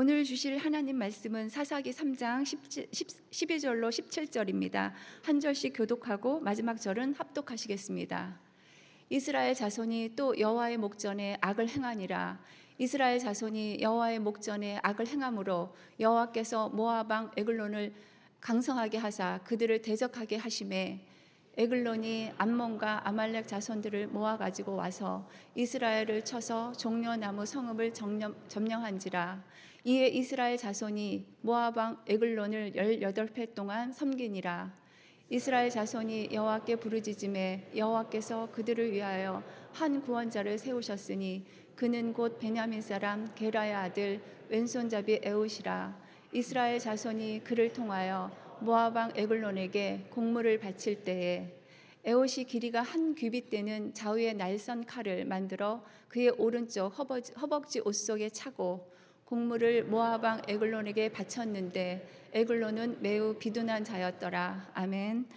오늘 주실 하나님 말씀은 사사기 3장 12절로 17절입니다. 한 절씩 교독하고 마지막 절은 합독하시겠습니다. 이스라엘 자손이 또 여호와의 목전에 악을 행하니라. 이스라엘 자손이 여호와의 목전에 악을 행함으로 여호와께서 모압 왕 에글론을 강성하게 하사 그들을 대적하게 하심에 에글론이 암몬과 아말렉 자손들을 모아 가지고 와서 이스라엘을 쳐서 종려나무 성읍을 점령한지라. 이에 이스라엘 자손이 모압 왕 에글론을 18해 동안 섬기니라. 이스라엘 자손이 여호와께 부르짖음에 여호와께서 그들을 위하여 한 구원자를 세우셨으니 그는 곧 베냐민 사람 게라의 아들 왼손잡이 에웃이라. 이스라엘 자손이 그를 통하여 모압 왕 에글론에게 공물을 바칠 때에 에옷이 길이가 한 규빗 되는 좌우의 날선 칼을 만들어 그의 오른쪽 허벅지 옷 속에 차고 공물을 모압 왕 에글론에게 바쳤는데 에글론은 매우 비둔한 자였더라. 아멘.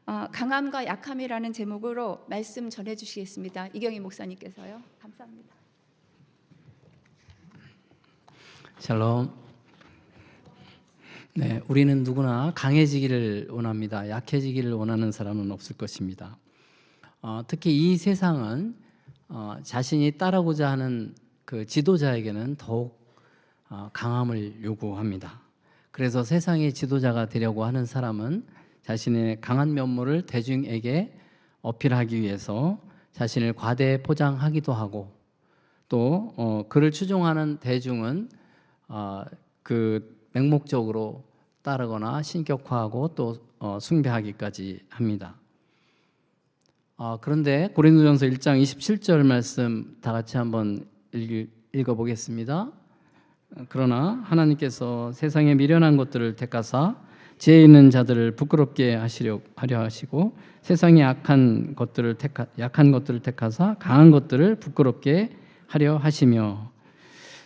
강함과 약함이라는 제목으로 말씀 전해주시겠습니다. 이경희 목사님께서요. 감사합니다. 샬롬. 네, 우리는 누구나 강해지기를 원합니다. 약해지기를 원하는 사람은 없을 것입니다. 특히 이 세상은 자신이 따르고자 하는 그 지도자에게는 더욱 강함을 요구합니다. 그래서 세상의 지도자가 되려고 하는 사람은 자신의 강한 면모를 대중에게 어필하기 위해서 자신을 과대 포장하기도 하고 또 그를 추종하는 대중은 그 맹목적으로 따르거나 신격화하고 또 숭배하기까지 합니다. 그런데 고린도전서 1장 27절 말씀 다 같이 한번 읽어보겠습니다. 그러나 하나님께서 세상에 미련한 것들을 택하사 지혜 있는 자들을 부끄럽게 하려 하시고 세상에 약한 것들을 택하사 강한 것들을 부끄럽게 하려 하시며.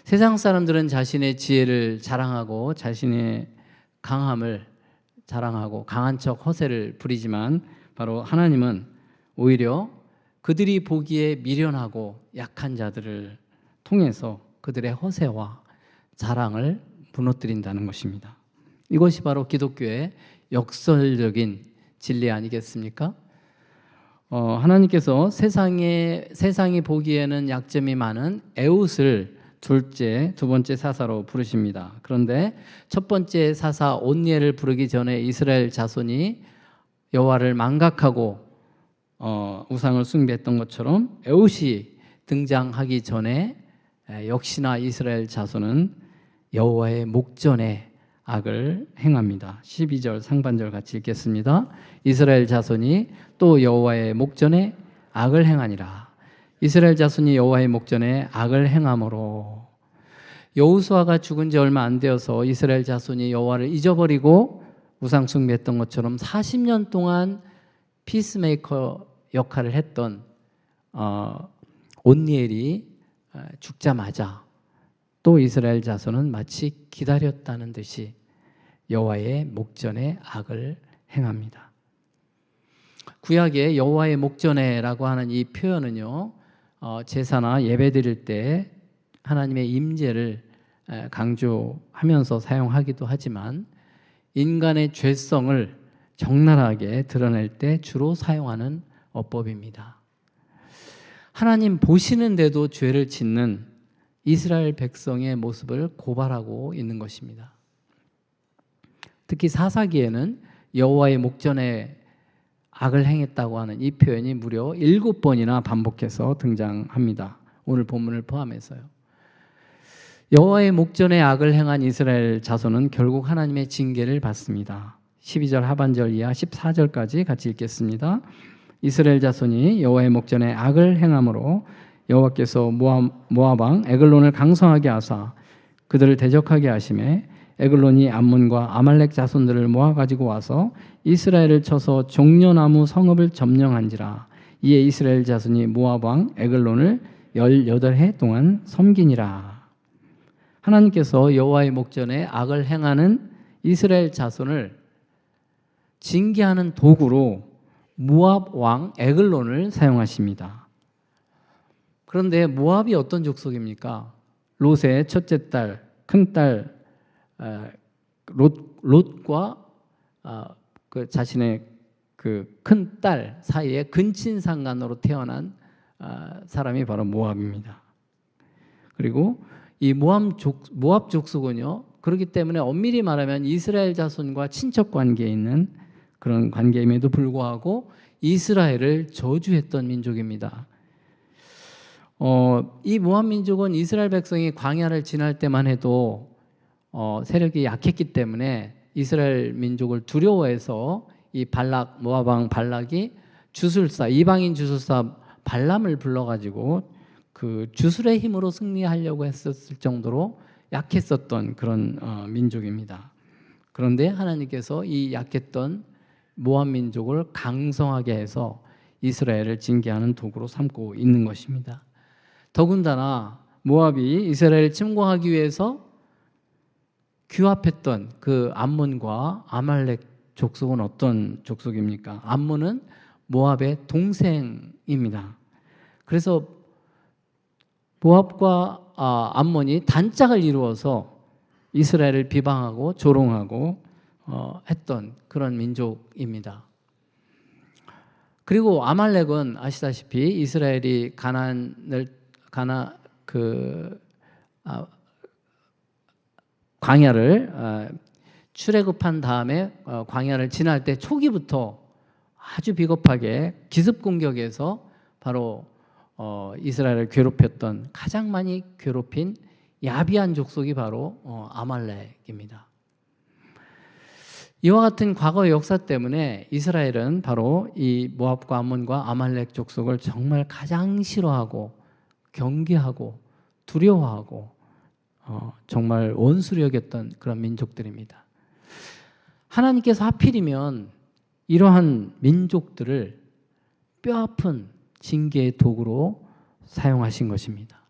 세상 사람들은 자신의 지혜를 자랑하고 자신의 강함을 자랑하고 강한 척 허세를 부리지만 바로 하나님은 오히려 그들이 보기에 미련하고 약한 자들을 통해서 그들의 허세와 자랑을 무너뜨린다는 것입니다. 이것이 바로 기독교의 역설적인 진리 아니겠습니까? 하나님께서 세상이 보기에는 약점이 많은 에웃을 두 번째 사사로 부르십니다. 그런데 첫 번째 사사 온니엘을 부르기 전에 이스라엘 자손이 여호와를 망각하고 우상을 숭배했던 것처럼 에웃이 등장하기 전에 역시나 이스라엘 자손은 여호와의 목전에 악을 행합니다. 12절 상반절 같이 읽겠습니다. 이스라엘 자손이 또 여호와의 목전에 악을 행하니라. 이스라엘 자손이 여호와의 목전에 악을 행함으로. 여호수아가 죽은 지 얼마 안 되어서 이스라엘 자손이 여호와를 잊어버리고 우상 숭배했던 것처럼 40년 동안 피스메이커 역할을 했던 온니엘이 죽자마자 또 이스라엘 자손은 마치 기다렸다는 듯이 여호와의 목전에 악을 행합니다. 구약의 여호와의 목전에라고 하는 이 표현은요, 제사나 예배 드릴 때 하나님의 임재를 강조하면서 사용하기도 하지만 인간의 죄성을 적나라하게 드러낼 때 주로 사용하는 어법입니다. 하나님 보시는데도 죄를 짓는 이스라엘 백성의 모습을 고발하고 있는 것입니다. 특히 사사기에는 여호와의 목전에 악을 행했다고 하는 이 표현이 무려 7번이나 반복해서 등장합니다. 오늘 본문을 포함해서요. 여호와의 목전에 악을 행한 이스라엘 자손은 결국 하나님의 징계를 받습니다. 12절 하반절 이하 14절까지 같이 읽겠습니다. 이스라엘 자손이 여호와의 목전에 악을 행함으로 여호와께서 모압 왕 에글론을 강성하게 하사 그들을 대적하게 하심에 에글론이 암몬과 아말렉 자손들을 모아 가지고 와서 이스라엘을 쳐서 종려나무 성읍을 점령한지라. 이에 이스라엘 자손이 모압 왕 에글론을 18해 동안 섬기니라. 하나님께서 여호와의 목전에 악을 행하는 이스라엘 자손을 징계하는 도구로 모압 왕 에글론을 사용하십니다. 그런데 모압이 어떤 족속입니까? 롯의 첫째 딸 큰딸 롯과 그 자신의 그 큰딸 사이에 근친상간으로 태어난 사람이 바로 모압입니다. 그리고 이 모압 족속은요, 그렇기 때문에 엄밀히 말하면 이스라엘 자손과 친척 관계에 있는 그런 관계임에도 불구하고 이스라엘을 저주했던 민족입니다. 이 모압 민족은 이스라엘 백성이 광야를 지날 때만 해도 세력이 약했기 때문에 이스라엘 민족을 두려워해서 이 모압 왕 발락이 이방인 주술사 발람을 불러가지고 그 주술의 힘으로 승리하려고 했었을 정도로 약했었던 그런 민족입니다. 그런데 하나님께서 이 약했던 모압 민족을 강성하게 해서 이스라엘을 징계하는 도구로 삼고 있는 것입니다. 더군다나 모압이 이스라엘을 침공하기 위해서 규합했던 그 암몬과 아말렉 족속은 어떤 족속입니까? 암몬은 모압의 동생입니다. 그래서 모압과 암몬이 단짝을 이루어서 이스라엘을 비방하고 조롱하고 했던 그런 민족입니다. 그리고 아말렉은 아시다시피 이스라엘이 광야를 출애굽한 다음에 광야를 지날 때 초기부터 아주 비겁하게 기습 공격해서 바로 이스라엘을 괴롭혔던, 가장 많이 괴롭힌 야비한 족속이 바로 아말렉입니다. 이와 같은 과거의 역사 때문에 이스라엘은 바로 이 모압과 암몬과 아말렉 족속을 정말 가장 싫어하고 경계하고 두려워하고 정말 원수로 여겼던 그런 민족들입니다. 하나님께서 하필이면 이러한 민족들을 뼈아픈 징계의 도구로 사용하신 것입니다.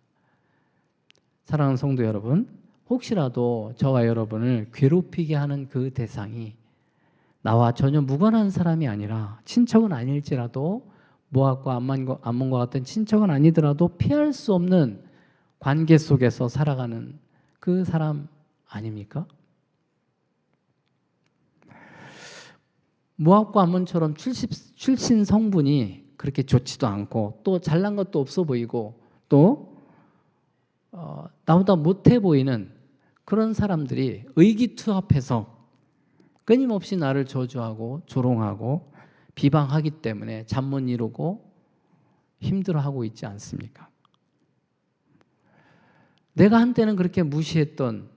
사랑하는 성도 여러분, 혹시라도 저와 여러분을 괴롭히게 하는 그 대상이 나와 전혀 무관한 사람이 아니라, 친척은 아닐지라도 모압과 암몬과 같은 친척은 아니더라도 피할 수 없는 관계 속에서 살아가는 그 사람 아닙니까? 모압과 암몬처럼 출신 성분이 그렇게 좋지도 않고 또 잘난 것도 없어 보이고 또 나보다 못해 보이는 그런 사람들이 의기투합해서 끊임없이 나를 저주하고 조롱하고 비방하기 때문에 잠 못 이루고 힘들어하고 있지 않습니까? 내가 한때는 그렇게 무시했던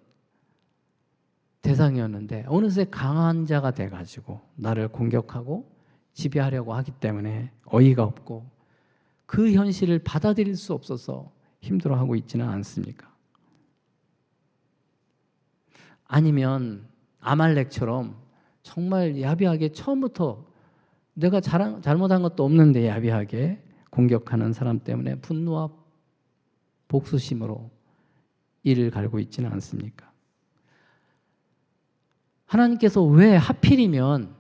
대상이었는데 어느새 강한 자가 돼가지고 나를 공격하고 지배하려고 하기 때문에 어이가 없고 그 현실을 받아들일 수 없어서 힘들어하고 있지는 않습니까? 아니면 아말렉처럼 정말 야비하게 처음부터 내가 잘못한 것도 없는데 야비하게 공격하는 사람 때문에 분노와 복수심으로 이를 갈고 있지는 않습니까? 하나님께서 왜 하필이면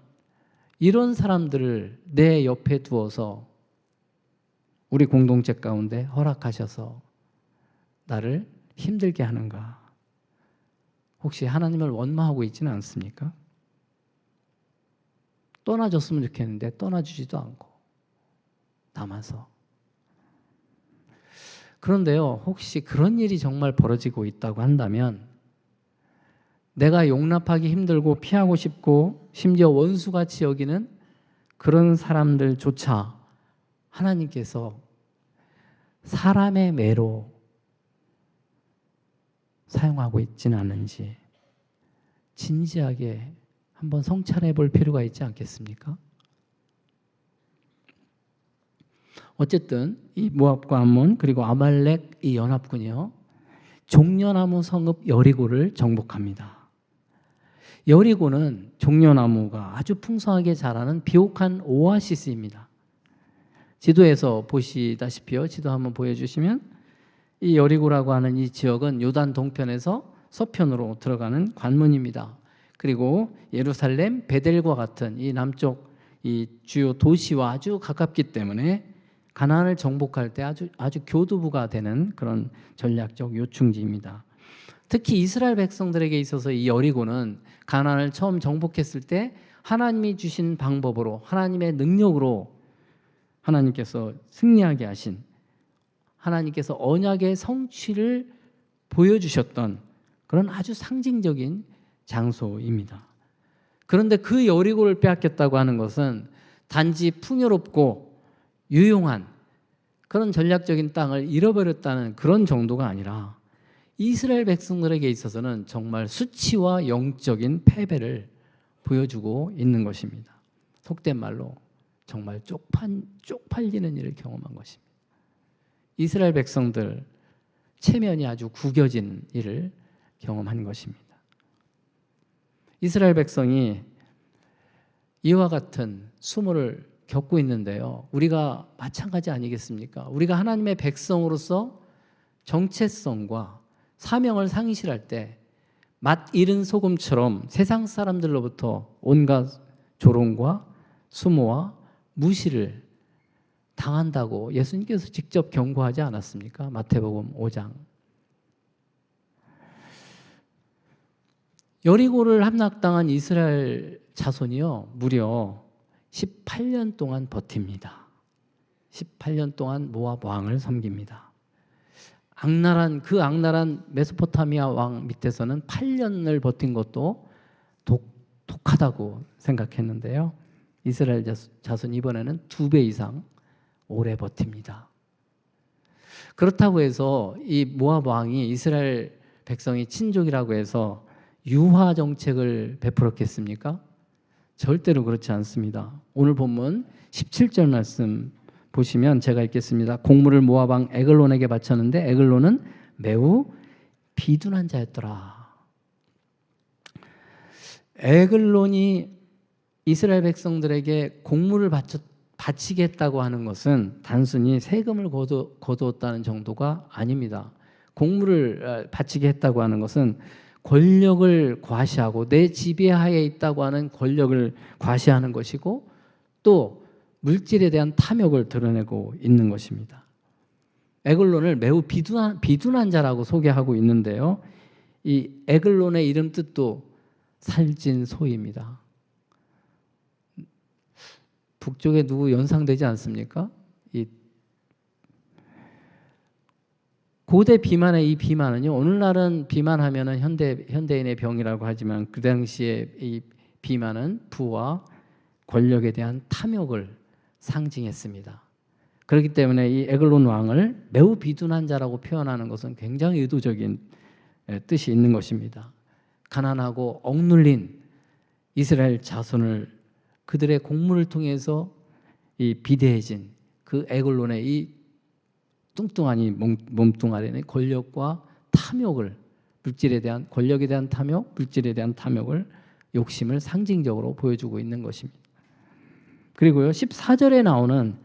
이런 사람들을 내 옆에 두어서 우리 공동체 가운데 허락하셔서 나를 힘들게 하는가? 혹시 하나님을 원망하고 있지는 않습니까? 떠나줬으면 좋겠는데 떠나주지도 않고 남아서. 그런데요, 혹시 그런 일이 정말 벌어지고 있다고 한다면 내가 용납하기 힘들고 피하고 싶고 심지어 원수같이 여기는 그런 사람들조차 하나님께서 사람의 매로 사용하고 있지는 않은지 진지하게 한번 성찰해 볼 필요가 있지 않겠습니까? 어쨌든 이 모압과 암몬 그리고 아말렉 이 연합군이요, 종려나무 성읍 여리고를 정복합니다. 여리고는 종려나무가 아주 풍성하게 자라는 비옥한 오아시스입니다. 지도에서 보시다시피요, 지도 한번 보여주시면 이 여리고라고 하는 이 지역은 요단 동편에서 서편으로 들어가는 관문입니다. 그리고 예루살렘, 베델과 같은 이 남쪽 이 주요 도시와 아주 가깝기 때문에 가나안을 정복할 때 아주 교두부가 되는 그런 전략적 요충지입니다. 특히 이스라엘 백성들에게 있어서 이 여리고는 가나안을 처음 정복했을 때 하나님이 주신 방법으로, 하나님의 능력으로 하나님께서 승리하게 하신, 하나님께서 언약의 성취를 보여주셨던 그런 아주 상징적인 장소입니다. 그런데 그 여리고를 빼앗겼다고 하는 것은 단지 풍요롭고 유용한 그런 전략적인 땅을 잃어버렸다는 그런 정도가 아니라 이스라엘 백성들에게 있어서는 정말 수치와 영적인 패배를 보여주고 있는 것입니다. 속된 말로 정말 쪽팔리는 일을 경험한 것입니다. 이스라엘 백성들 체면이 아주 구겨진 일을 경험한 것입니다. 이스라엘 백성이 이와 같은 수모를 겪고 있는데요. 우리가 마찬가지 아니겠습니까? 우리가 하나님의 백성으로서 정체성과 사명을 상실할 때 맛 잃은 소금처럼 세상 사람들로부터 온갖 조롱과 수모와 무시를 당한다고 예수님께서 직접 경고하지 않았습니까? 마태복음 5장. 여리고를 함락당한 이스라엘 자손이요, 무려 18년 동안 버팁니다. 18년 동안 모압 왕을 섬깁니다. 악랄한 메소포타미아 왕 밑에서는 8년을 버틴 것도 독하다고 생각했는데요. 이스라엘 자손 이번에는 2배 이상 오래 버팁니다. 그렇다고 해서 이 모압 왕이 이스라엘 백성이 친족이라고 해서 유화 정책을 베풀었겠습니까? 절대로 그렇지 않습니다. 오늘 본문 17절 말씀 보시면 제가 읽겠습니다. 곡물을 모압 왕 에글론에게 바쳤는데 에글론은 매우 비둔한 자였더라. 에글론이 이스라엘 백성들에게 곡물을 바치겠다고 하는 것은 단순히 세금을 거두었다는 정도가 아닙니다. 곡물을 바치게 했다고 하는 것은 권력을 과시하고 내 지배하에 있다고 하는 권력을 과시하는 것이고 또 물질에 대한 탐욕을 드러내고 있는 것입니다. 에글론을 매우 비둔한 자라고 소개하고 있는데요. 이 에글론의 이름 뜻도 살찐 소입니다. 북쪽에 누구 연상되지 않습니까? 이 고대 비만의 이 비만은요, 오늘날은 비만하면은 현대인의 병이라고 하지만 그 당시에 이 비만은 부와 권력에 대한 탐욕을 상징했습니다. 그렇기 때문에 이 에글론 왕을 매우 비둔한 자라고 표현하는 것은 굉장히 의도적인 뜻이 있는 것입니다. 가난하고 억눌린 이스라엘 자손을 그들의 곡물을 통해서 이 비대해진 그 에글론의 이 뚱뚱하니 몸뚱아리는 권력과 탐욕을, 물질에 대한 권력에 대한 탐욕, 물질에 대한 탐욕을, 욕심을 상징적으로 보여주고 있는 것입니다. 그리고요 14절에 나오는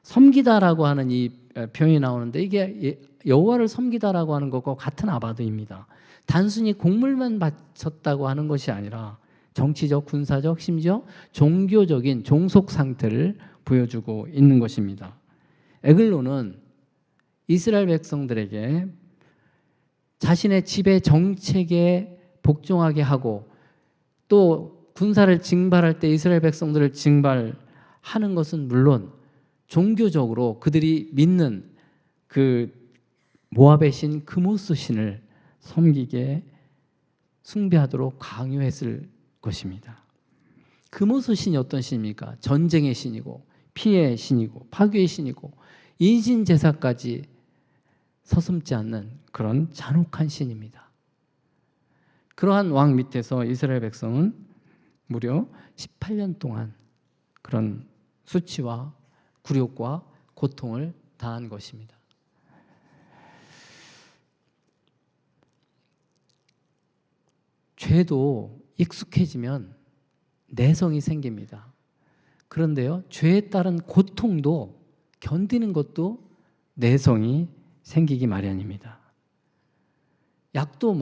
섬기다라고 하는 이 표현이 나오는데 이게 여호와를 섬기다라고 하는 것과 같은 아바드입니다. 단순히 곡물만 바쳤다고 하는 것이 아니라 정치적, 군사적, 심지어 종교적인 종속 상태를 보여주고 있는 것입니다. 에글론은 이스라엘 백성들에게 자신의 지배 정책에 복종하게 하고 또 군사를 징발할 때 이스라엘 백성들을 징발하는 것은 물론 종교적으로 그들이 믿는 그 모압의 신 그모스 신을 섬기게 숭배하도록 강요했을 것입니다. 그모스 신이 어떤 신입니까? 전쟁의 신이고 피해의 신이고 파괴의 신이고 인신 제사까지 서슴지 않는 그런 잔혹한 신입니다. 그러한 왕 밑에서 이스라엘 백성은 무려 18년 동안 그런 수치와 굴욕과 고통을 당한 것입니다. 죄도 익숙해지면 내성이 생깁니다. 그런데요, 죄에 따른 고통도 견디는 것도 내성이 생기기 마련입니다. 약도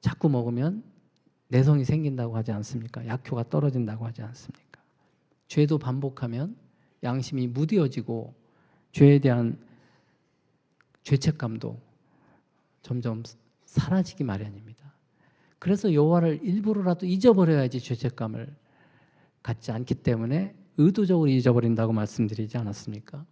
자꾸 먹으면 내성이 생긴다고 하지 않습니까? 약효가 떨어진다고 하지 않습니까? 죄도 반복하면 양심이 무뎌지고 죄에 대한 죄책감도 점점 사라지기 마련입니다. 그래서 여호와를 일부러라도 잊어버려야지 죄책감을 갖지 않기 때문에 의도적으로 잊어버린다고 말씀드리지 않았습니까?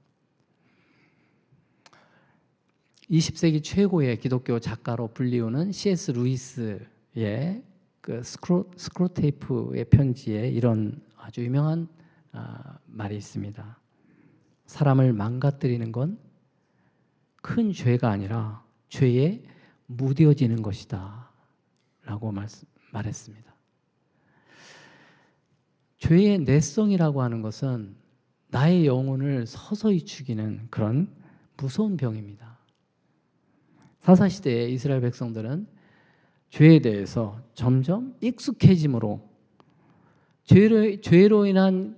20세기 최고의 기독교 작가로 불리우는 C.S. 루이스의 그 스크로테이프의 편지에 이런 아주 유명한 말이 있습니다. 사람을 망가뜨리는 건 큰 죄가 아니라 죄에 무뎌지는 것이다 라고 말했습니다. 죄의 내성이라고 하는 것은 나의 영혼을 서서히 죽이는 그런 무서운 병입니다. 사사시대의 이스라엘 백성들은 죄에 대해서 점점 익숙해짐으로 죄로 인한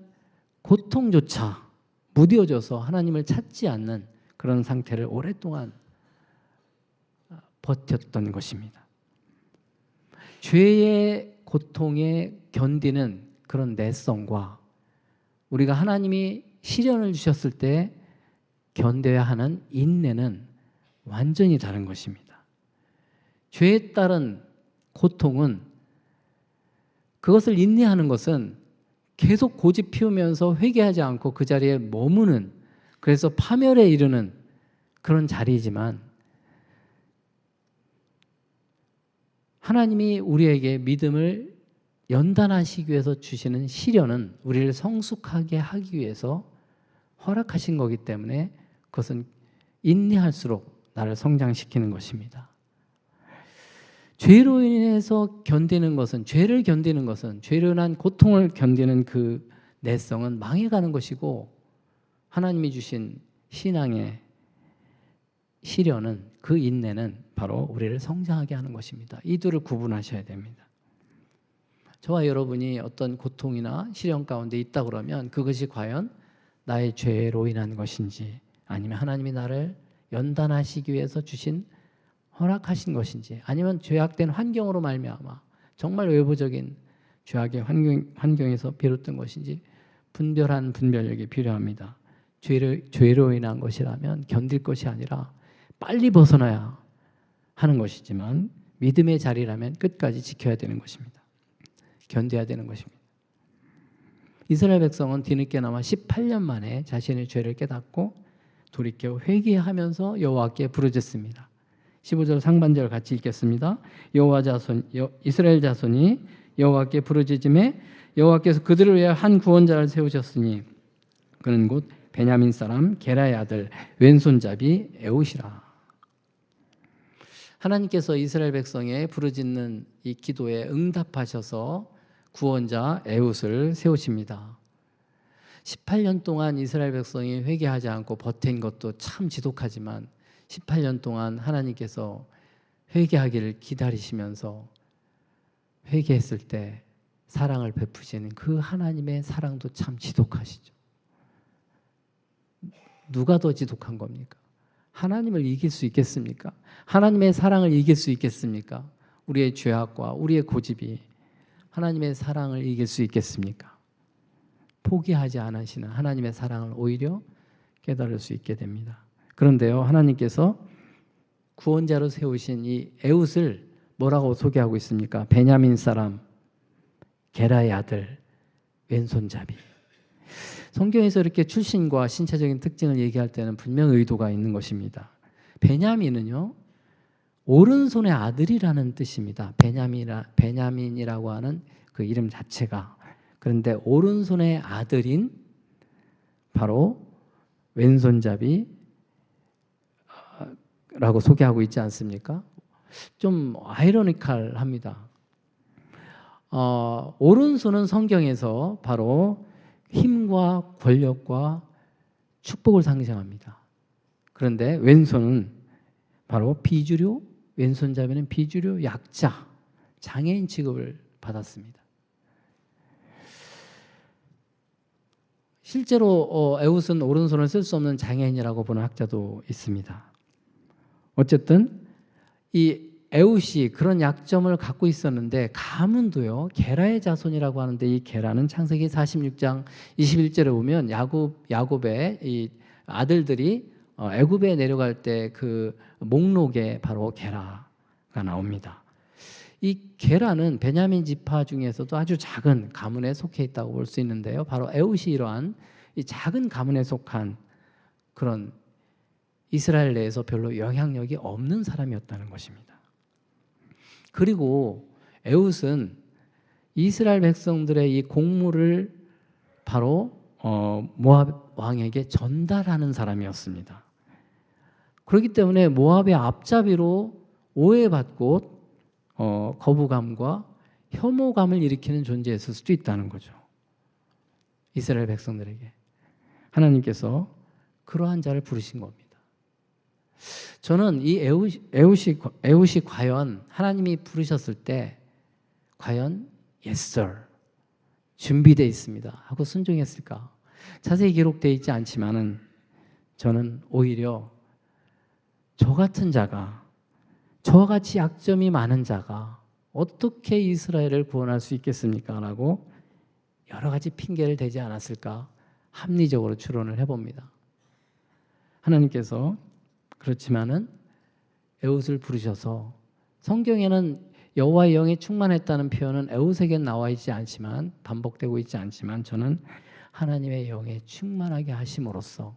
고통조차 무뎌져서 하나님을 찾지 않는 그런 상태를 오랫동안 버텼던 것입니다. 죄의 고통에 견디는 그런 내성과 우리가 하나님이 시련을 주셨을 때 견뎌야 하는 인내는 완전히 다른 것입니다. 죄에 따른 고통은, 그것을 인내하는 것은 계속 고집 피우면서 회개하지 않고 그 자리에 머무는, 그래서 파멸에 이르는 그런 자리이지만, 하나님이 우리에게 믿음을 연단하시기 위해서 주시는 시련은 우리를 성숙하게 하기 위해서 허락하신 거기 때문에 그것은 인내할수록 나를 성장시키는 것입니다. 죄로 인해서 견디는 것은, 죄를 견디는 것은, 죄로 인한 고통을 견디는 그 내성은 망해가는 것이고, 하나님이 주신 신앙의 시련은, 그 인내는 바로 우리를 성장하게 하는 것입니다. 이 둘을 구분하셔야 됩니다. 저와 여러분이 어떤 고통이나 시련 가운데 있다 그러면 그것이 과연 나의 죄로 인한 것인지, 아니면 하나님이 나를 연단하시기 위해서 주신, 허락하신 것인지, 아니면 죄악된 환경으로 말미암아 정말 외부적인 죄악의 환경에서 비롯된 것인지 분별한 분별력이 필요합니다. 죄로 인한 것이라면 견딜 것이 아니라 빨리 벗어나야 하는 것이지만, 믿음의 자리라면 끝까지 지켜야 되는 것입니다. 견뎌야 되는 것입니다. 이스라엘 백성은 뒤늦게나마 18년 만에 자신의 죄를 깨닫고 돌이켜 회개하면서 여호와께 부르짖습니다. 15절 상반절 같이 읽겠습니다. 이스라엘 자손이 여호와께 부르짖음에 여호와께서 그들을 위해 한 구원자를 세우셨으니 그는 곧 베냐민 사람 게라의 아들 왼손잡이 에웃이라. 하나님께서 이스라엘 백성의 부르짖는 이 기도에 응답하셔서 구원자 에웃을 세우십니다. 18년 동안 이스라엘 백성이 회개하지 않고 버틴 것도 참 지독하지만 18년 동안 하나님께서 회개하기를 기다리시면서 회개했을 때 사랑을 베푸시는 그 하나님의 사랑도 참 지독하시죠. 누가 더 지독한 겁니까? 하나님을 이길 수 있겠습니까? 하나님의 사랑을 이길 수 있겠습니까? 우리의 죄악과 우리의 고집이 하나님의 사랑을 이길 수 있겠습니까? 포기하지 않으시는 하나님의 사랑을 오히려 깨달을 수 있게 됩니다. 그런데요, 하나님께서 구원자로 세우신 이 에웃을 뭐라고 소개하고 있습니까? 베냐민 사람 게라의 아들 왼손잡이. 성경에서 이렇게 출신과 신체적인 특징을 얘기할 때는 분명 의도가 있는 것입니다. 베냐민은요, 오른손의 아들이라는 뜻입니다. 베냐민이라고 하는 그 이름 자체가. 그런데 오른손의 아들인 바로 왼손잡이 라고 소개하고 있지 않습니까? 좀 아이러니컬합니다. 오른손은 성경에서 바로 힘과 권력과 축복을 상징합니다. 그런데 왼손은 바로 비주류, 왼손잡이는 비주류, 약자, 장애인 취급을 받았습니다. 실제로 에웃은 오른손을 쓸 수 없는 장애인이라고 보는 학자도 있습니다. 어쨌든 이 에웃이 그런 약점을 갖고 있었는데, 가문도요, 게라의 자손이라고 하는데, 이 게라는 창세기 46장 21절에 보면 야곱의 이 아들들이 애굽에 내려갈 때 그 목록에 바로 게라가 나옵니다. 이 게라는 베냐민 지파 중에서도 아주 작은 가문에 속해 있다고 볼 수 있는데요. 바로 에웃이 이러한 이 작은 가문에 속한 그런 이스라엘 내에서 별로 영향력이 없는 사람이었다는 것입니다. 그리고 에웃은 이스라엘 백성들의 이 공물을 바로 모압 왕에게 전달하는 사람이었습니다. 그렇기 때문에 모압의 앞잡이로 오해받고 거부감과 혐오감을 일으키는 존재였을 수도 있다는 거죠. 이스라엘 백성들에게 하나님께서 그러한 자를 부르신 겁니다. 저는 이 에웃이 과연 하나님이 부르셨을 때 과연 Yes, sir. 준비되어 있습니다 하고 순종했을까? 자세히 기록되어 있지 않지만은 저는 오히려 저 같은 자가, 저와 같이 약점이 많은 자가 어떻게 이스라엘을 구원할 수 있겠습니까? 라고 여러 가지 핑계를 대지 않았을까? 합리적으로 추론을 해봅니다. 하나님께서 그렇지만은 에웃을 부르셔서 성경에는 여호와의 영이 충만했다는 표현은 에웃에겐 나와 있지 않지만 반복되고 있지 않지만 저는 하나님의 영에 충만하게 하심으로써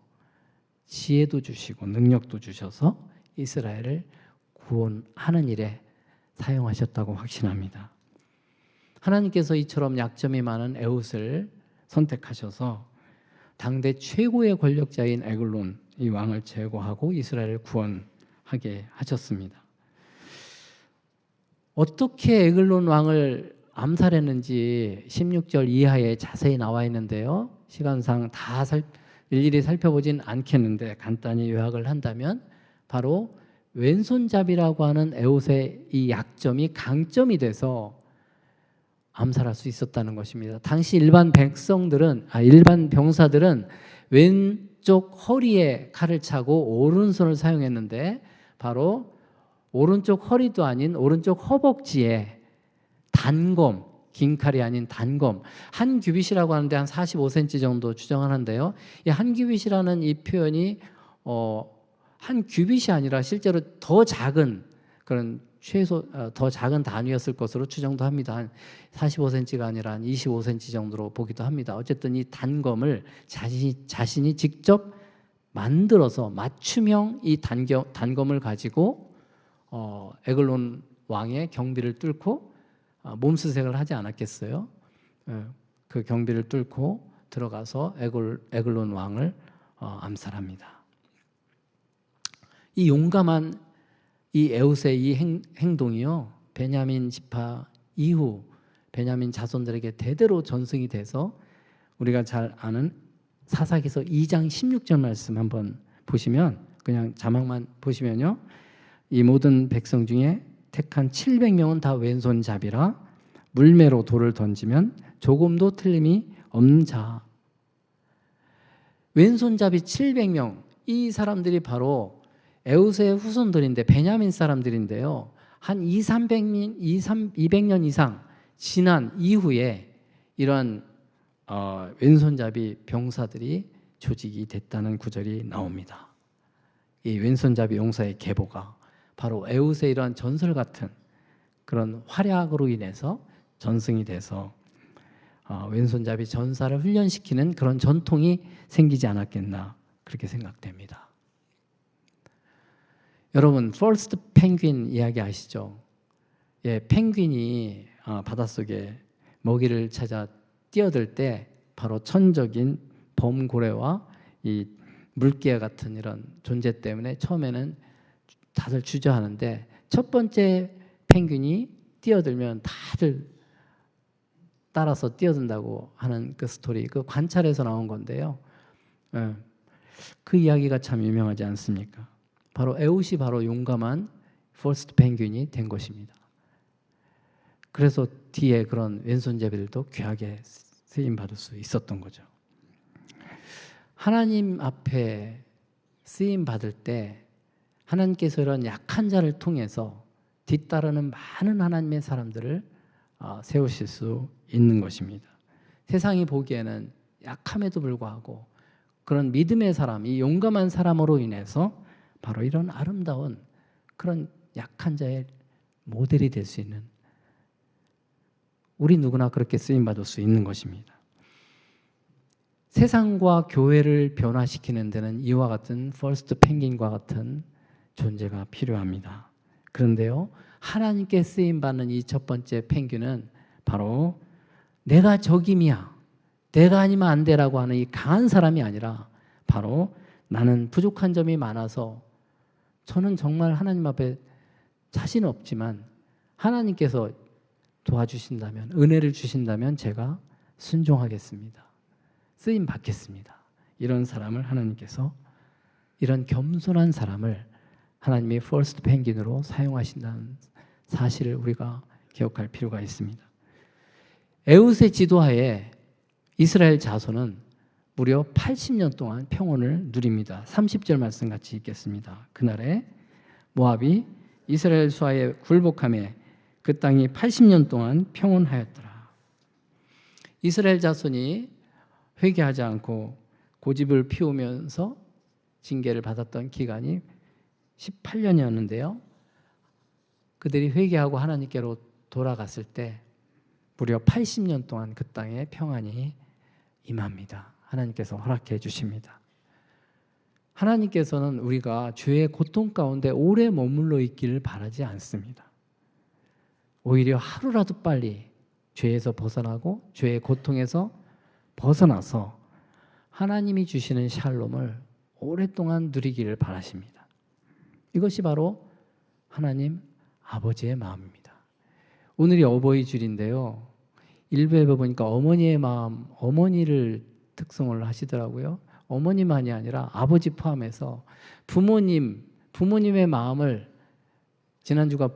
지혜도 주시고 능력도 주셔서 이스라엘을 구원하는 일에 사용하셨다고 확신합니다. 하나님께서 이처럼 약점이 많은 에웃을 선택하셔서 당대 최고의 권력자인 에글론 이 왕을 제거하고 이스라엘을 구원하게 하셨습니다. 어떻게 에글론 왕을 암살했는지 16절 이하에 자세히 나와 있는데요. 시간상 다 일일이 살펴보진 않겠는데 간단히 요약을 한다면 바로 왼손잡이라고 하는 에웃의 이 약점이 강점이 돼서 암살할 수 있었다는 것입니다. 당시 일반 병사들은 왼쪽 허리에 칼을 차고 오른손을 사용했는데 바로 오른쪽 허리도 아닌 오른쪽 허벅지에 단검, 긴 칼이 아닌 단검, 한 규빗이라고 하는데 한 45cm 정도 추정하는데요. 이 한 규빗이라는 이 표현이 한 규빗이 아니라 실제로 더 작은 그런 더 작은 단위였을 것으로 추정도 합니다. 한 45cm가 아니라 한 25cm 정도로 보기도 합니다. 어쨌든 이 단검을 자신이 직접 만들어서 맞춤형 이 단검을 가지고 에글론 왕의 경비를 뚫고 몸수색을 하지 않았겠어요? 그 경비를 뚫고 들어가서 에글론 왕을 암살합니다. 이 용감한 이 에웃의 이 행동이요 베냐민 지파 이후 베냐민 자손들에게 대대로 전승이 돼서 우리가 잘 아는 사사기서 2장 16절 말씀 한번 보시면 그냥 자막만 보시면요. 이 모든 백성 중에 택한 700명은 다 왼손잡이라 물매로 돌을 던지면 조금도 틀림이 없는 자. 왼손잡이 700명 이 사람들이 바로 에웃의 후손들인데 베냐민 사람들인데요. 한 200년 이상 지난 이후에 이런 왼손잡이 병사들이 조직이 됐다는 구절이 나옵니다. 이 왼손잡이 용사의 계보가 바로 에웃의 이러한 전설 같은 그런 활약으로 인해서 전승이 돼서 왼손잡이 전사를 훈련시키는 그런 전통이 생기지 않았겠나 그렇게 생각됩니다. 여러분 퍼스트 펭귄 이야기 아시죠? 예, 펭귄이 바닷속에 먹이를 찾아 뛰어들 때 바로 천적인 범고래와 이 물개 같은 이런 존재 때문에 처음에는 다들 주저하는데 첫 번째 펭귄이 뛰어들면 다들 따라서 뛰어든다고 하는 그 스토리, 그 관찰에서 나온 건데요. 그 이야기가 참 유명하지 않습니까? 바로 에웃이 바로 용감한 퍼스트 펭귄이 된 것입니다. 그래서 뒤에 그런 왼손잡이들도 귀하게 쓰임 받을 수 있었던 거죠. 하나님 앞에 쓰임 받을 때 하나님께서 이런 약한 자를 통해서 뒤따르는 많은 하나님의 사람들을 세우실 수 있는 것입니다. 세상이 보기에는 약함에도 불구하고 그런 믿음의 사람, 이 용감한 사람으로 인해서 바로 이런 아름다운 그런 약한 자의 모델이 될 수 있는, 우리 누구나 그렇게 쓰임받을 수 있는 것입니다. 세상과 교회를 변화시키는 데는 이와 같은 퍼스트 펭귄과 같은 존재가 필요합니다. 그런데요, 하나님께 쓰임받는 이 첫 번째 펭귄은 바로 내가 적임이야, 내가 아니면 안 돼라고 하는 이 강한 사람이 아니라 바로 나는 부족한 점이 많아서 저는 정말 하나님 앞에 자신 없지만 하나님께서 도와주신다면, 은혜를 주신다면 제가 순종하겠습니다. 쓰임 받겠습니다. 이런 사람을 하나님께서, 이런 겸손한 사람을 하나님이 퍼스트 펭귄으로 사용하신다는 사실을 우리가 기억할 필요가 있습니다. 에웃의 지도하에 이스라엘 자손은 무려 80년 동안 평온을 누립니다. 30절 말씀 같이 읽겠습니다. 그날에 모압이 이스라엘 수하에 굴복하며 그 땅이 80년 동안 평온하였더라. 이스라엘 자손이 회개하지 않고 고집을 피우면서 징계를 받았던 기간이 18년이었는데요. 그들이 회개하고 하나님께로 돌아갔을 때 무려 80년 동안 그 땅에 평안이 임합니다. 하나님께서 허락해 주십니다. 하나님께서는 우리가 죄의 고통 가운데 오래 머물러 있기를 바라지 않습니다. 오히려 하루라도 빨리 죄에서 벗어나고 죄의 고통에서 벗어나서 하나님이 주시는 샬롬을 오랫동안 누리기를 바라십니다. 이것이 바로 하나님 아버지의 마음입니다. 오늘이 어버이 줄인데요. 일부에 보니까 어머니의 마음, 어머니를 특성을 하시더라고요. 어머니만이 아니라 아버지 포함해서 부모님의 마음을, 지난주가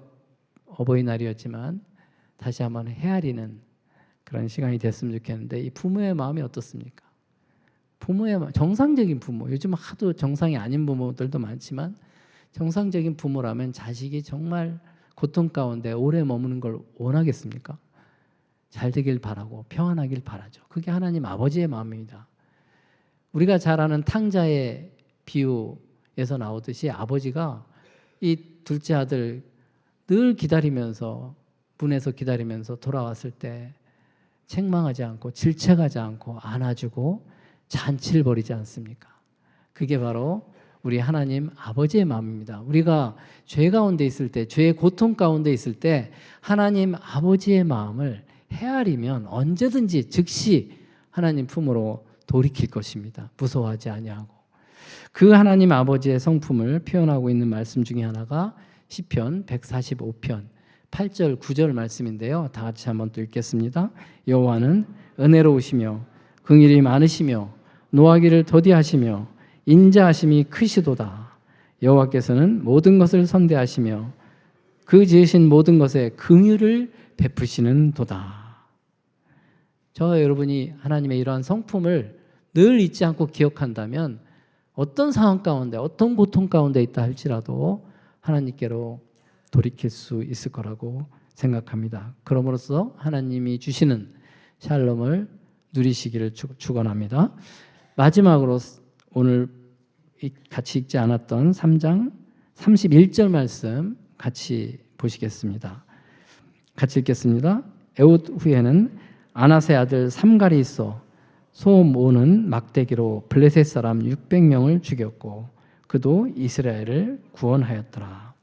어버이날이었지만 다시 한번 헤아리는 그런 시간이 됐으면 좋겠는데, 이 부모의 마음이 어떻습니까? 부모의 마음, 정상적인 부모, 요즘 하도 정상이 아닌 부모들도 많지만 정상적인 부모라면 자식이 정말 고통 가운데 오래 머무는 걸 원하겠습니까? 잘 되길 바라고 평안하길 바라죠. 그게 하나님 아버지의 마음입니다. 우리가 잘 아는 탕자의 비유에서 나오듯이 아버지가 이 둘째 아들 늘 기다리면서, 문에서 기다리면서 돌아왔을 때 책망하지 않고 질책하지 않고 안아주고 잔치를 벌이지 않습니까? 그게 바로 우리 하나님 아버지의 마음입니다. 우리가 죄 가운데 있을 때, 죄의 고통 가운데 있을 때 하나님 아버지의 마음을 헤아리면 언제든지 즉시 하나님 품으로 돌이킬 것입니다. 무서워하지 아니하고. 그 하나님 아버지의 성품을 표현하고 있는 말씀 중에 하나가 시편 145편 8절 9절 말씀인데요. 다 같이 한번 또 읽겠습니다. 여호와는 은혜로우시며 긍휼이 많으시며 노하기를 더디하시며 인자하심이 크시도다. 여호와께서는 모든 것을 선대하시며 그 지으신 모든 것에 긍휼을 베푸시는 도다. 저와 여러분이 하나님의 이러한 성품을 늘 잊지 않고 기억한다면 어떤 상황 가운데, 어떤 고통 가운데 있다 할지라도 하나님께로 돌이킬 수 있을 거라고 생각합니다. 그럼으로써 하나님이 주시는 샬롬을 누리시기를 축원합니다. 마지막으로 오늘 같이 읽지 않았던 3장 31절 말씀 같이 보시겠습니다. 같이 읽겠습니다. 에웃 후에는 아낫의 아들 삼갈이 있어 소음 오는 막대기로 블레셋 사람 600명을 죽였고 그도 이스라엘을 구원하였더라.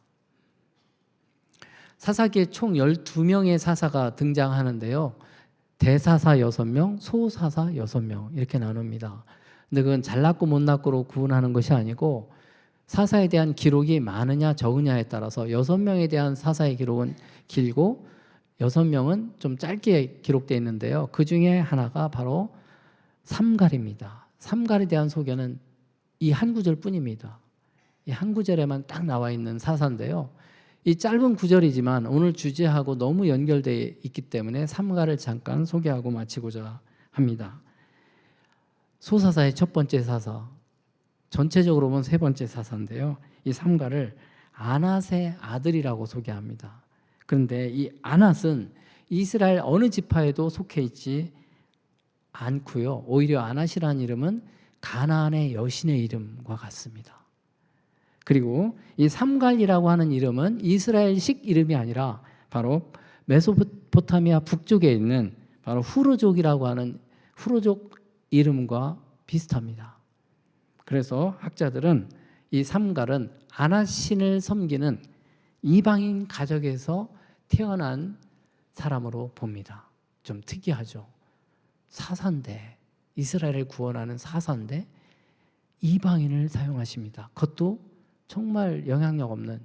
사사기에 총 12명의 사사가 등장하는데요. 대사사 6명, 소사사 6명 이렇게 나눕니다. 근데 그건 잘났고 못났고로 구분하는 것이 아니고 사사에 대한 기록이 많으냐 적으냐에 따라서 6명에 대한 사사의 기록은 길고 6명은 좀 짧게 기록되어 있는데요. 그 중에 하나가 바로 삼갈입니다. 삼갈에 대한 소개는 이 한 구절뿐입니다. 이 한 구절에만 딱 나와 있는 사사인데요. 이 짧은 구절이지만 오늘 주제하고 너무 연결되어 있기 때문에 삼갈을 잠깐 소개하고 마치고자 합니다. 소사사의 첫 번째 사사, 전체적으로 보면 세 번째 사사인데요. 이 삼갈을 아낫의 아들이라고 소개합니다. 그런데 이 아낫은 이스라엘 어느 지파에도 속해 있지 않고요. 오히려 아낫이라는 이름은 가나안의 여신의 이름과 같습니다. 그리고 이 삼갈이라고 하는 이름은 이스라엘식 이름이 아니라 바로 메소포타미아 북쪽에 있는 바로 후르족이라고 하는 후르족 이름과 비슷합니다. 그래서 학자들은 이 삼갈은 아낫신을 섬기는 이방인 가족에서 태어난 사람으로 봅니다. 좀 특이하죠. 사사인데, 이스라엘을 구원하는 사사인데 이방인을 사용하십니다. 그것도 정말 영향력 없는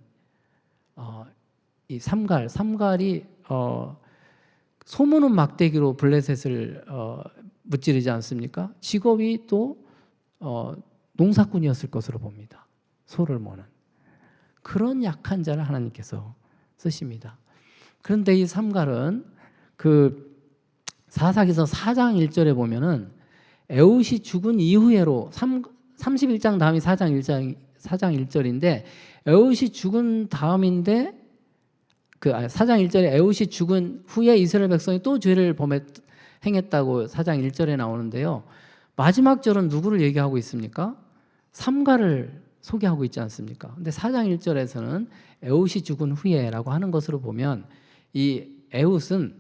이 삼갈이 소문은 막대기로 블레셋을 무찌르지 않습니까? 직업이 또 농사꾼이었을 것으로 봅니다. 소를 모는 그런 약한 자를 하나님께서 쓰십니다. 그런데 이 삼갈은 그 사사기서 4장 1절에 보면은 에웃이 죽은 이후에로 31장 다음이 4장 1절인데 에웃이 죽은 다음인데 4장 1절에 에웃이 죽은 후에 이스라엘 백성이 또 죄를 행했다고 4장 1절에 나오는데요. 마지막 절은 누구를 얘기하고 있습니까? 삼갈을 소개하고 있지 않습니까? 근데 4장 1절에서는 에웃이 죽은 후에라고 하는 것으로 보면 이 에웃은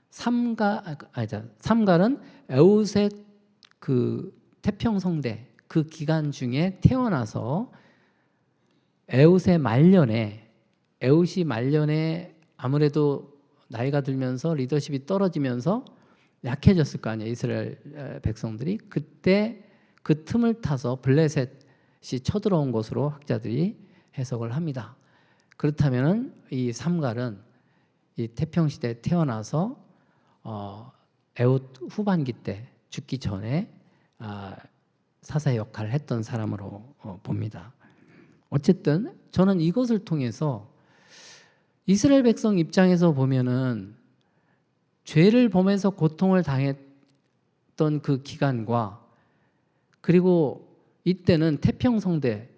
삼갈은 에웃의 그 태평성대 그 기간 중에 태어나서 에웃이 말년에 아무래도 나이가 들면서 리더십이 떨어지면서 약해졌을 거 아니에요. 이스라엘 백성들이. 그때 그 틈을 타서 블레셋이 쳐들어온 것으로 학자들이 해석을 합니다. 그렇다면 이 삼갈은 이 태평시대에 태어나서 에웃 후반기 때 죽기 전에 사사의 역할을 했던 사람으로 봅니다. 어쨌든 저는 이것을 통해서 이스라엘 백성 입장에서 보면은 죄를 범해서 고통을 당했던 그 기간과 그리고 이때는 태평성대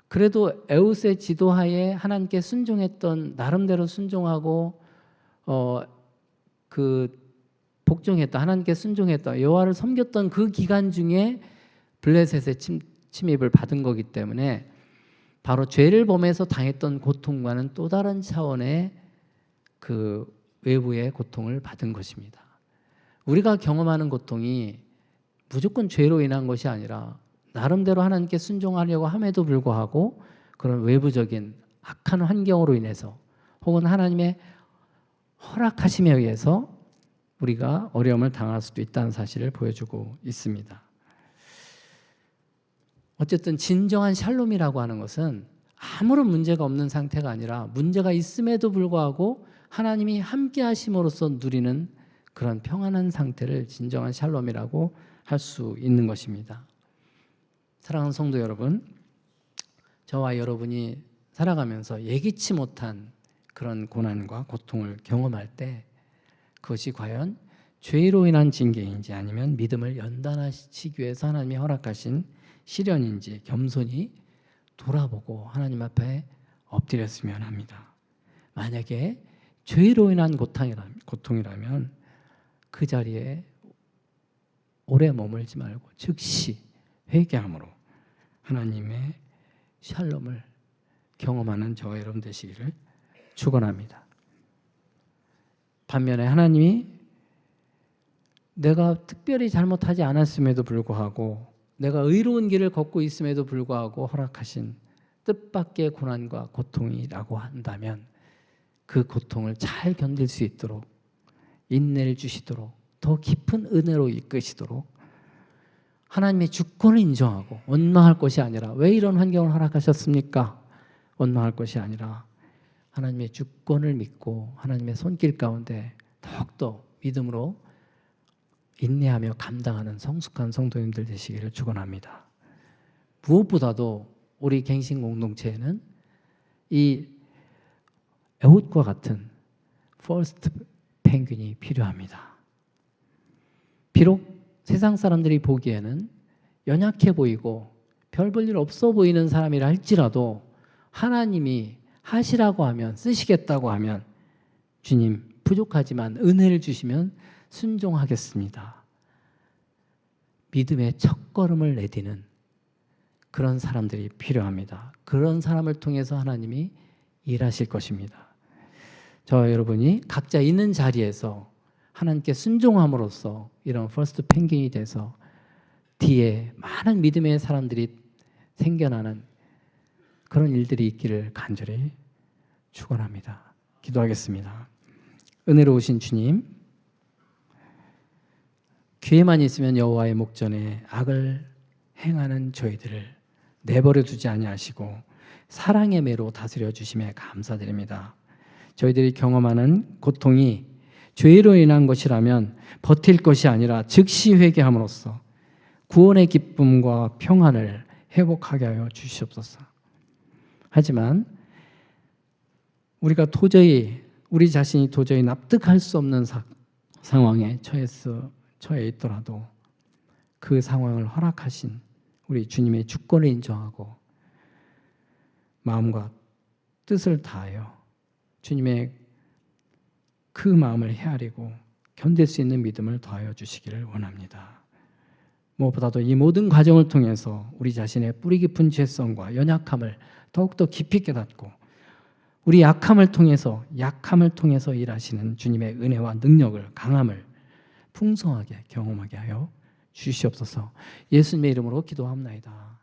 그래도 에웃의 지도하에 하나님께 순종했던 나름대로 순종하고 복종했다 하나님께 순종했다 여호와를 섬겼던 그 기간 중에 블레셋의 침입을 받은 거기 때문에 바로 죄를 범해서 당했던 고통과는 또 다른 차원의 그 외부의 고통을 받은 것입니다. 우리가 경험하는 고통이 무조건 죄로 인한 것이 아니라 나름대로 하나님께 순종하려고 함에도 불구하고 그런 외부적인 악한 환경으로 인해서 혹은 하나님의 허락하심에 의해서 우리가 어려움을 당할 수도 있다는 사실을 보여주고 있습니다. 어쨌든 진정한 샬롬이라고 하는 것은 아무런 문제가 없는 상태가 아니라 문제가 있음에도 불구하고 하나님이 함께 하심으로써 누리는 그런 평안한 상태를 진정한 샬롬이라고 할 수 있는 것입니다. 사랑하는 성도 여러분, 저와 여러분이 살아가면서 예기치 못한 그런 고난과 고통을 경험할 때 그것이 과연 죄로 인한 징계인지 아니면 믿음을 연단하시기 위해서 하나님이 허락하신 시련인지 겸손히 돌아보고 하나님 앞에 엎드렸으면 합니다. 만약에 죄로 인한 고통이라면 그 자리에 오래 머물지 말고 즉시 회개함으로 하나님의 샬롬을 경험하는 저와 여러분 되시기를 축원합니다. 반면에 하나님이 내가 특별히 잘못하지 않았음에도 불구하고 내가 의로운 길을 걷고 있음에도 불구하고 허락하신 뜻밖의 고난과 고통이라고 한다면 그 고통을 잘 견딜 수 있도록 인내를 주시도록 더 깊은 은혜로 이끄시도록 하나님의 주권을 인정하고 원망할 것이 아니라 왜 이런 환경을 허락하셨습니까? 원망할 것이 아니라 하나님의 주권을 믿고 하나님의 손길 가운데 더욱더 믿음으로 인내하며 감당하는 성숙한 성도님들 되시기를 축원합니다. 무엇보다도 우리 갱신 공동체에는 이 에웃과 같은 퍼스트 펭귄이 필요합니다. 비록 세상 사람들이 보기에는 연약해 보이고 별 볼 일 없어 보이는 사람이라 할지라도 하나님이 하시라고 하면 쓰시겠다고 하면 주님 부족하지만 은혜를 주시면 순종하겠습니다. 믿음의 첫걸음을 내디는 그런 사람들이 필요합니다. 그런 사람을 통해서 하나님이 일하실 것입니다. 저 여러분이 각자 있는 자리에서 하나님께 순종함으로써 이런 퍼스트 펭귄이 돼서 뒤에 많은 믿음의 사람들이 생겨나는 그런 일들이 있기를 간절히 축원합니다. 기도하겠습니다. 은혜로우신 주님, 기회만 있으면 여호와의 목전에 악을 행하는 저희들을 내버려 두지 아니하시고 사랑의 매로 다스려 주심에 감사드립니다. 저희들이 경험하는 고통이 죄로 인한 것이라면 버틸 것이 아니라 즉시 회개함으로써 구원의 기쁨과 평안을 회복하게 하여 주시옵소서. 하지만 우리가 도저히 우리 자신이 도저히 납득할 수 없는 상황에 처해 있더라도 그 상황을 허락하신 우리 주님의 주권을 인정하고 마음과 뜻을 다하여 주님의 그 마음을 헤아리고 견딜 수 있는 믿음을 더하여 주시기를 원합니다. 무엇보다도 이 모든 과정을 통해서 우리 자신의 뿌리 깊은 죄성과 연약함을 더욱더 깊이 깨닫고 우리 약함을 통해서 일하시는 주님의 은혜와 능력을, 강함을 풍성하게 경험하게 하여 주시옵소서. 예수님의 이름으로 기도합나이다.